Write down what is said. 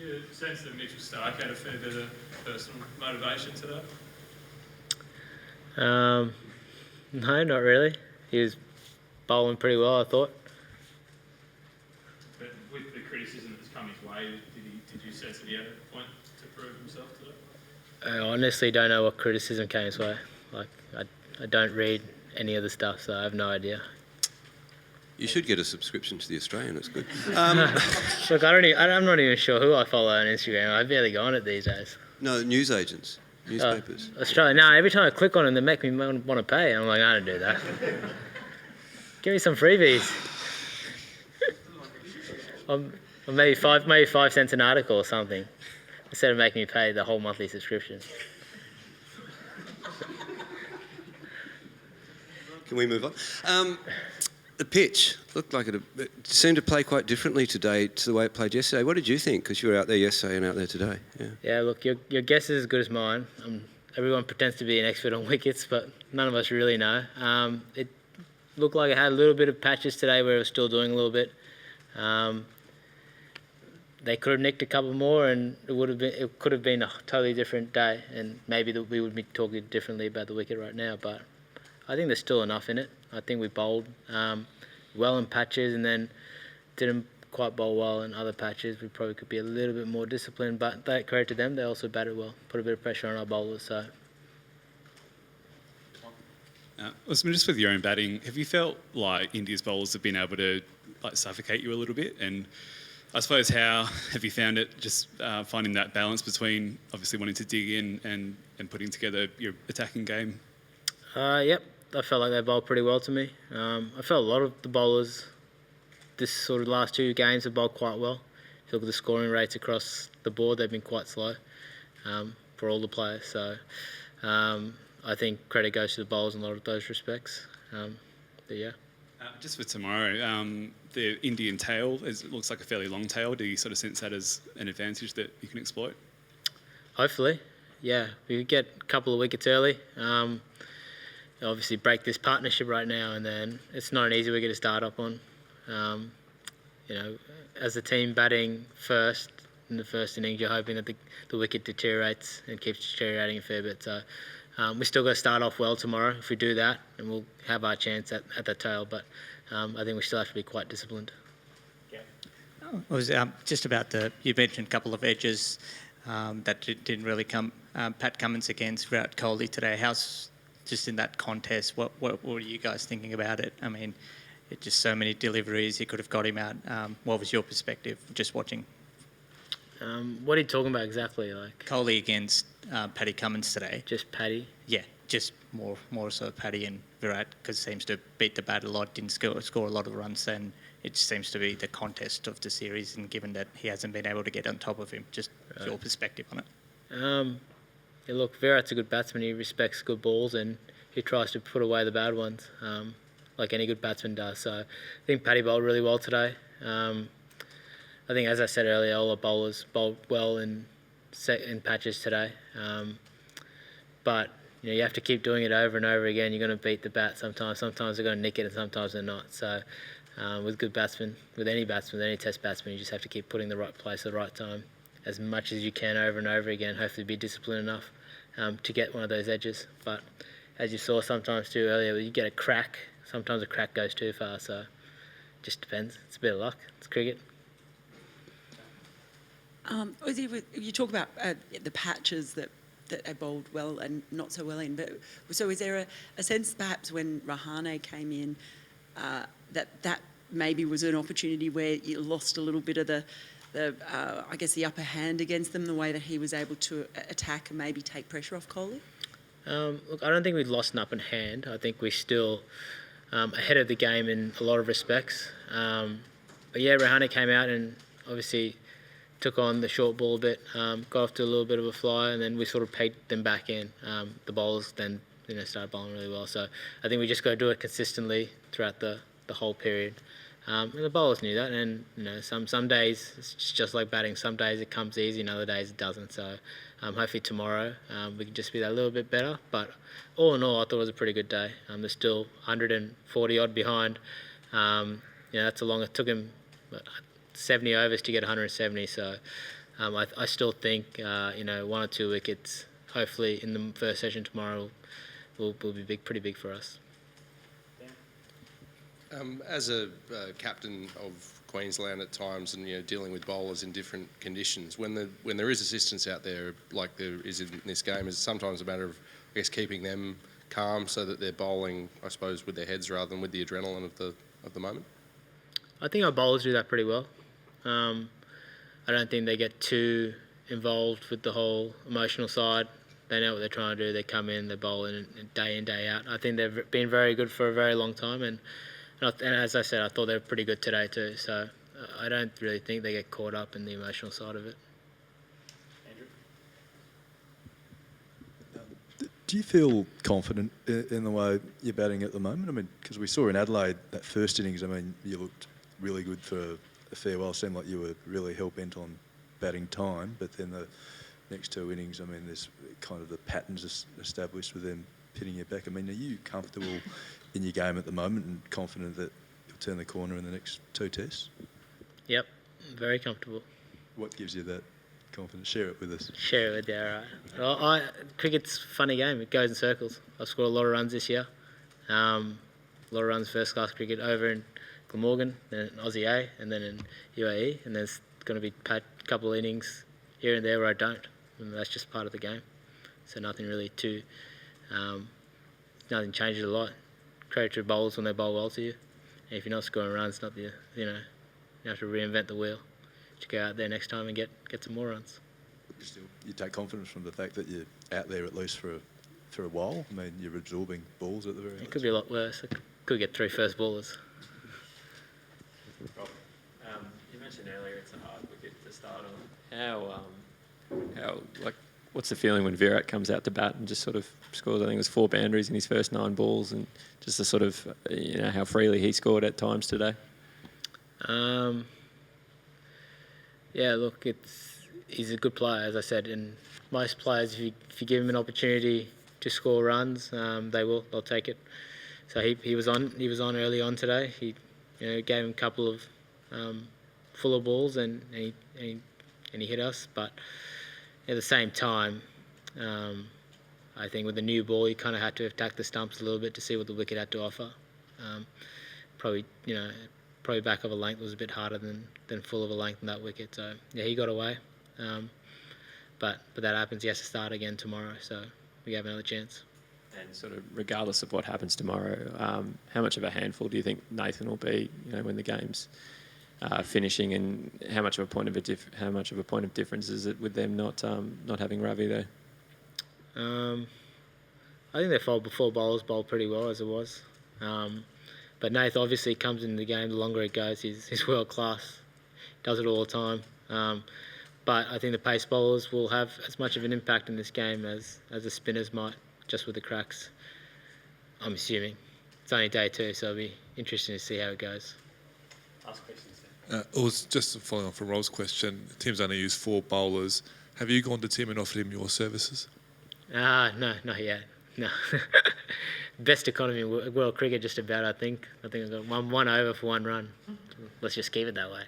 you sense that Mitchell Stark had a fair bit of personal motivation today? No, not really. He was bowling pretty well, I thought. But with the criticism that's come his way, did you sense that he had a point to prove himself today? I honestly don't know what criticism came his way. Like, I don't read any of the stuff, so I have no idea. You should get a subscription to The Australian, it's good. Look, I'm not even sure who I follow on Instagram. I barely go on it these days. No, newsagents, newspapers. Australia. No, every time I click on them, they make me want to pay. I'm like, I don't do that. Give me some freebies. Or maybe 5 cents an article or something, instead of making me pay the whole monthly subscription. Can we move on? The pitch looked like it seemed to play quite differently today to the way it played yesterday. What did you think? Because you were out there yesterday and out there today. Yeah, look, your guess is as good as mine. Everyone pretends to be an expert on wickets, but none of us really know. It looked like it had a little bit of patches today where it was still doing a little bit. They could have nicked a couple more, and it could have been a totally different day, and maybe we would be talking differently about the wicket right now. But I think there's still enough in it. I think we bowled well in patches, and then didn't quite bowl well in other patches. We probably could be a little bit more disciplined, but that credit to them, they also batted well, put a bit of pressure on our bowlers. So, Usman, just with your own batting, have you felt like India's bowlers have been able to suffocate you a little bit? And I suppose how have you found it, just finding that balance between obviously wanting to dig in and putting together your attacking game? Yep, I felt like they bowled pretty well to me. I felt a lot of the bowlers this sort of last 2 games have bowled quite well. If you look at the scoring rates across the board, they've been quite slow for all the players. So I think credit goes to the bowlers in a lot of those respects. But yeah. Just for tomorrow, the Indian tail looks like a fairly long tail. Do you sort of sense that as an advantage that you can exploit? Hopefully, yeah. We could get a couple of wickets early. Obviously break this partnership right now, and then it's not an easy wicket to start up on. As a team batting first in the first innings, you're hoping that the wicket deteriorates and keeps deteriorating a fair bit. So we still got to start off well tomorrow. If we do that, and we'll have our chance at the tail. But I think we still have to be quite disciplined. Yeah. It was just about you mentioned a couple of edges that didn't really come. Pat Cummins against Virat Kohli today. How's just in that contest, what were you guys thinking about it? I mean, it's just so many deliveries, you could have got him out. What was your perspective just watching? What are you talking about exactly? Like Kohli against Paddy Cummins today. Just Paddy? Yeah, just more so Paddy and Virat, because seems to beat the bat a lot, didn't score a lot of runs, and it just seems to be the contest of the series, and given that he hasn't been able to get on top of him, just your perspective on it. Yeah, look, Virat's a good batsman. He respects good balls and he tries to put away the bad ones, like any good batsman does. So I think Paddy bowled really well today. I think, as I said earlier, all our bowlers bowled well in patches today. But you have to keep doing it over and over again. You're going to beat the bat sometimes. Sometimes they're going to nick it and sometimes they're not. So with good batsmen, with any test batsman, you just have to keep putting the right place at the right time as much as you can over and over again. Hopefully be disciplined enough to get one of those edges. But as you saw sometimes too earlier, you get a crack. Sometimes a crack goes too far, so it just depends. It's a bit of luck. It's cricket. You talk about the patches that they bowled well and not so well in, but so is there a sense perhaps when Rahane came in that maybe was an opportunity where you lost a little bit of the upper hand against them, the way that he was able to attack and maybe take pressure off Kohli? Look, I don't think we've lost an upper hand. I think we're still ahead of the game in a lot of respects. But yeah, Rahane came out and obviously took on the short ball a bit, got off to a little bit of a fly, and then we sort of pegged them back in. The bowlers then started bowling really well. So I think we just got to do it consistently throughout the whole period. And the bowlers knew that, and some days it's just like batting. Some days it comes easy, and other days it doesn't. So hopefully tomorrow we can just be that little bit better. But all in all, I thought it was a pretty good day. They're still 140 odd behind. That's a long. It took him 70 overs to get 170. So I still think 1 or 2 wickets, hopefully in the first session tomorrow, will be pretty big for us. As a captain of Queensland at times, and dealing with bowlers in different conditions, when there is assistance out there, like there is in this game, is it sometimes a matter of, I guess, keeping them calm so that they're bowling, I suppose, with their heads rather than with the adrenaline of the moment? I think our bowlers do that pretty well. I don't think they get too involved with the whole emotional side. They know what they're trying to do. They come in, they bowl in day out. I think they've been very good for a very long time, and as I said, I thought they were pretty good today too. So I don't really think they get caught up in the emotional side of it. Do you feel confident in the way you're batting at the moment? I mean, because we saw in Adelaide that first innings, I mean, you looked really good for a fair while. It seemed like you were really hell-bent on batting time, but then the next 2 innings, I mean, there's kind of the patterns established with them pitting you back. I mean, are you comfortable in your game at the moment and confident that you'll turn the corner in the next 2 tests? Yep, very comfortable. What gives you that confidence? Share it with us. Share it with you, all right. Well, cricket's a funny game. It goes in circles. I've scored a lot of runs this year. A lot of runs first-class cricket over in Glamorgan, then in Aussie A, and then in UAE. And there's going to be a couple of innings here and there where I don't. And that's just part of the game. So nothing really too... nothing changes a lot. Credit to bowlers when they bowl well to you. And if you're not scoring runs, you have to reinvent the wheel to go out there next time and get some more runs. You take confidence from the fact that you're out there at least for a while. I mean, you're absorbing balls at the very least. It could be a lot worse. I could get 3 first ballers. Rob, you mentioned earlier it's a hard wicket to start on. What's the feeling when Virat comes out to bat and just sort of scores? I think it was 4 boundaries in his first 9 balls, and just the sort of how freely he scored at times today. Yeah, look, he's a good player, as I said, and most players, if you give him an opportunity to score runs, they'll take it. So he was on early on today. He gave him a couple of fuller balls and he hit us, but at the same time, I think with the new ball, he kind of had to attack the stumps a little bit to see what the wicket had to offer. Probably back of a length was a bit harder than full of a length in that wicket. So yeah, he got away, but that happens. He has to start again tomorrow, so we have another chance. And sort of regardless of what happens tomorrow, how much of a handful do you think Nathan will be? When the game's finishing, and how much of a point of difference is it with them not having Ravi there? I think their four bowlers bowl pretty well as it was. But Nath obviously comes into the game, the longer it goes, he's world class. Does it all the time. But I think the pace bowlers will have as much of an impact in this game as the spinners might, just with the cracks, I'm assuming. It's only day 2, so it'll be interesting to see how it goes. Ask questions. It was just following on from Rob's question. Tim's only used 4 bowlers. Have you gone to Tim and offered him your services? No, not yet. No. Best economy in world cricket, just about. I think I've got one over for 1 run. Let's just keep it that way.